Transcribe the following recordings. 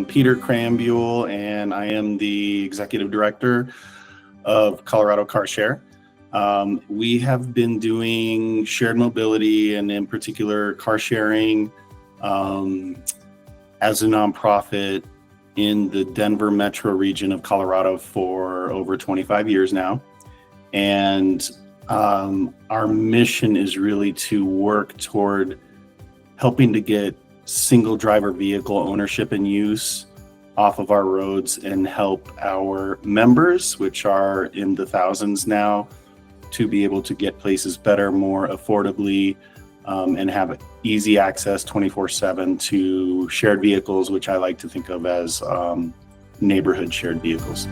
Peter Crambule, and I am the executive director of Colorado Carshare. We have been doing shared mobility and in particular car sharing as a nonprofit in the Denver metro region of Colorado for over 25 years now. And our mission is really to work toward helping to get single driver vehicle ownership and use off of our roads and help our members, which are in the thousands now, to be able to get places better, more affordably, and have easy access 24/7 to shared vehicles, which I like to think of as neighborhood shared vehicles.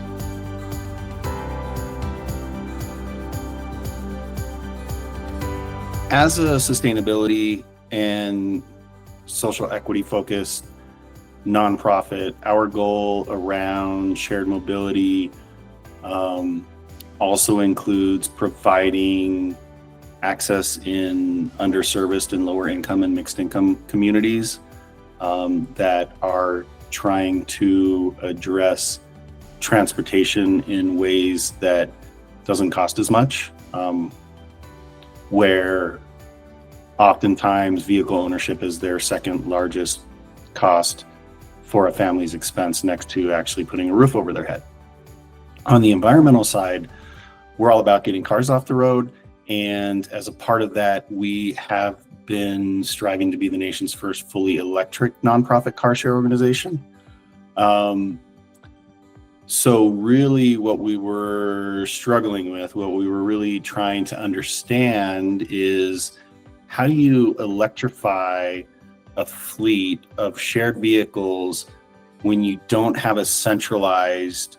As a sustainability and social equity focused nonprofit, our goal around shared mobility also includes providing access in underserviced and lower income and mixed income communities that are trying to address transportation in ways that doesn't cost as much, where oftentimes vehicle ownership is their second largest cost for a family's expense, next to actually putting a roof over their head. On the environmental side, we're all about getting cars off the road. And as a part of that, we have been striving to be the nation's first fully electric nonprofit car share organization. So really what we were struggling with, what we were really trying to understand is, how do you electrify a fleet of shared vehicles when you don't have a centralized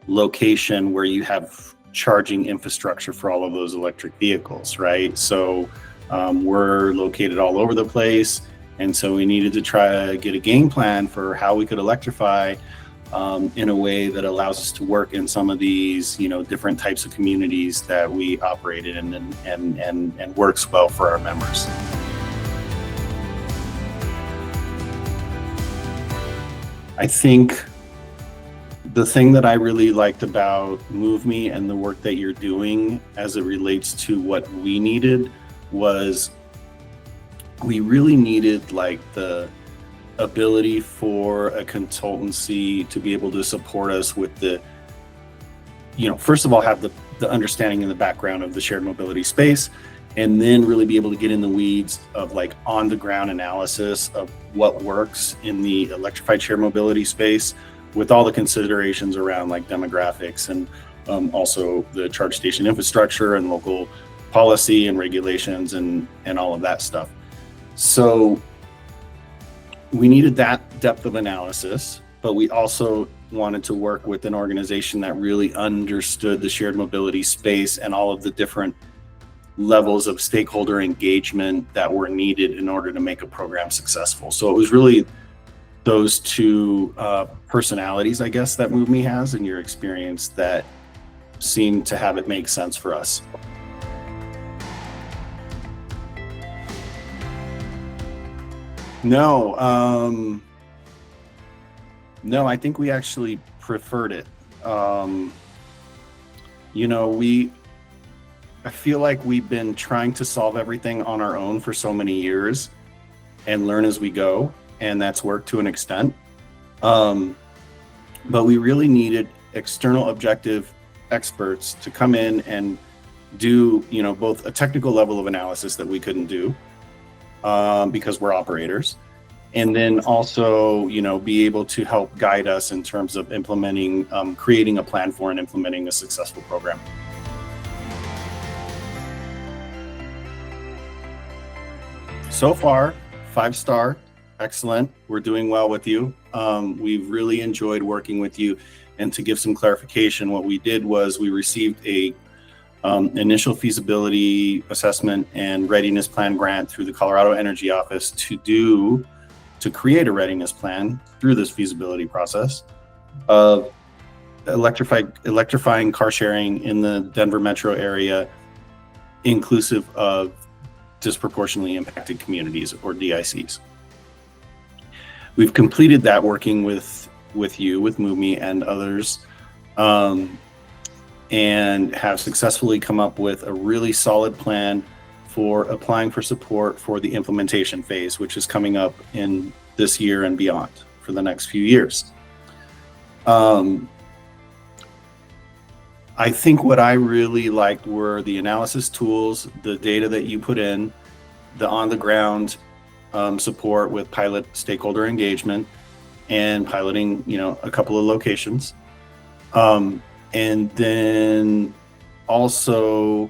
location where you have charging infrastructure for all of those electric vehicles, right? So we're located all over the place. And so we needed to try to get a game plan for how we could electrify in a way that allows us to work in some of these, different types of communities that we operate in and works well for our members. I think the thing that I really liked about MoveMe and the work that you're doing as it relates to what we needed was, we really needed like the ability for a consultancy to be able to support us with the, first of all, have the understanding in the background of the shared mobility space, and then really be able to get in the weeds of like on the ground analysis of what works in the electrified shared mobility space, with all the considerations around like demographics and also the charge station infrastructure and local policy and regulations and all of that stuff. So we needed that depth of analysis, but we also wanted to work with an organization that really understood the shared mobility space and all of the different levels of stakeholder engagement that were needed in order to make a program successful. So it was really those two personalities, I guess, that MoveMe has in your experience that seemed to have it make sense for us. No, I think we actually preferred it. I feel like we've been trying to solve everything on our own for so many years and learn as we go, and that's worked to an extent. But we really needed external objective experts to come in and do, both a technical level of analysis that we couldn't do because we're operators, and then also, be able to help guide us in terms of implementing, creating a plan for and implementing a successful program. So far, 5-star, excellent. We're doing well with you. We've really enjoyed working with you. And to give some clarification, what we did was we received a initial feasibility assessment and readiness plan grant through the Colorado Energy Office to create a readiness plan through this feasibility process of electrifying car sharing in the Denver metro area, inclusive of disproportionately impacted communities, or DICs. we've completed that working with you, with MoveMe and others, and have successfully come up with a really solid plan for applying for support for the implementation phase, which is coming up in this year and beyond for the next few years. I think what I really liked were the analysis tools, the data that you put in, the on-the-ground support with pilot stakeholder engagement and piloting, a couple of locations. And then also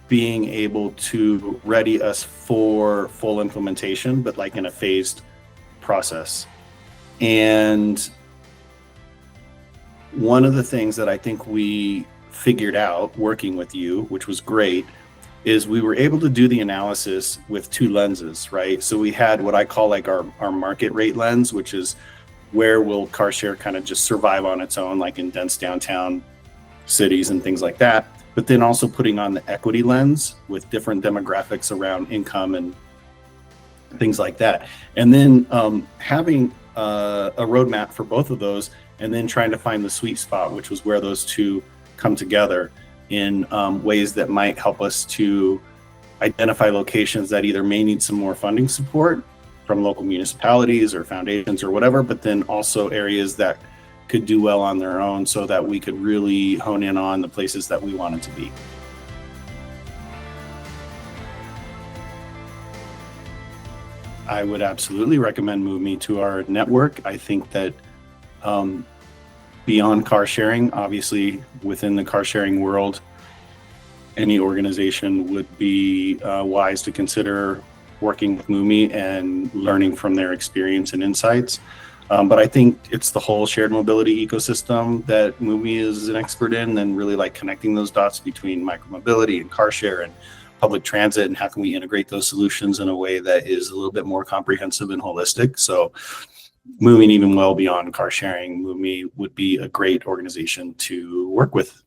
being able to ready us for full implementation, but like in a phased process. And one of the things that I think we figured out working with you, which was great, is we were able to do the analysis with two lenses, right? So we had what I call like our market rate lens, which is where will Carshare kind of just survive on its own, like in dense downtown cities and things like that. But then also putting on the equity lens with different demographics around income and things like that. And then having a roadmap for both of those, and then trying to find the sweet spot, which was where those two come together in ways that might help us to identify locations that either may need some more funding support from local municipalities or foundations or whatever, but then also areas that could do well on their own so that we could really hone in on the places that we wanted to be. I would absolutely recommend MoveMe to our network. I think that beyond car sharing, obviously within the car sharing world, any organization would be wise to consider working with MoveMe and learning from their experience and insights. But I think it's the whole shared mobility ecosystem that MoveMe is an expert in, and really like connecting those dots between micromobility and car share and public transit, and how can we integrate those solutions in a way that is a little bit more comprehensive and holistic. So moving even well beyond car sharing, MoveMe would be a great organization to work with.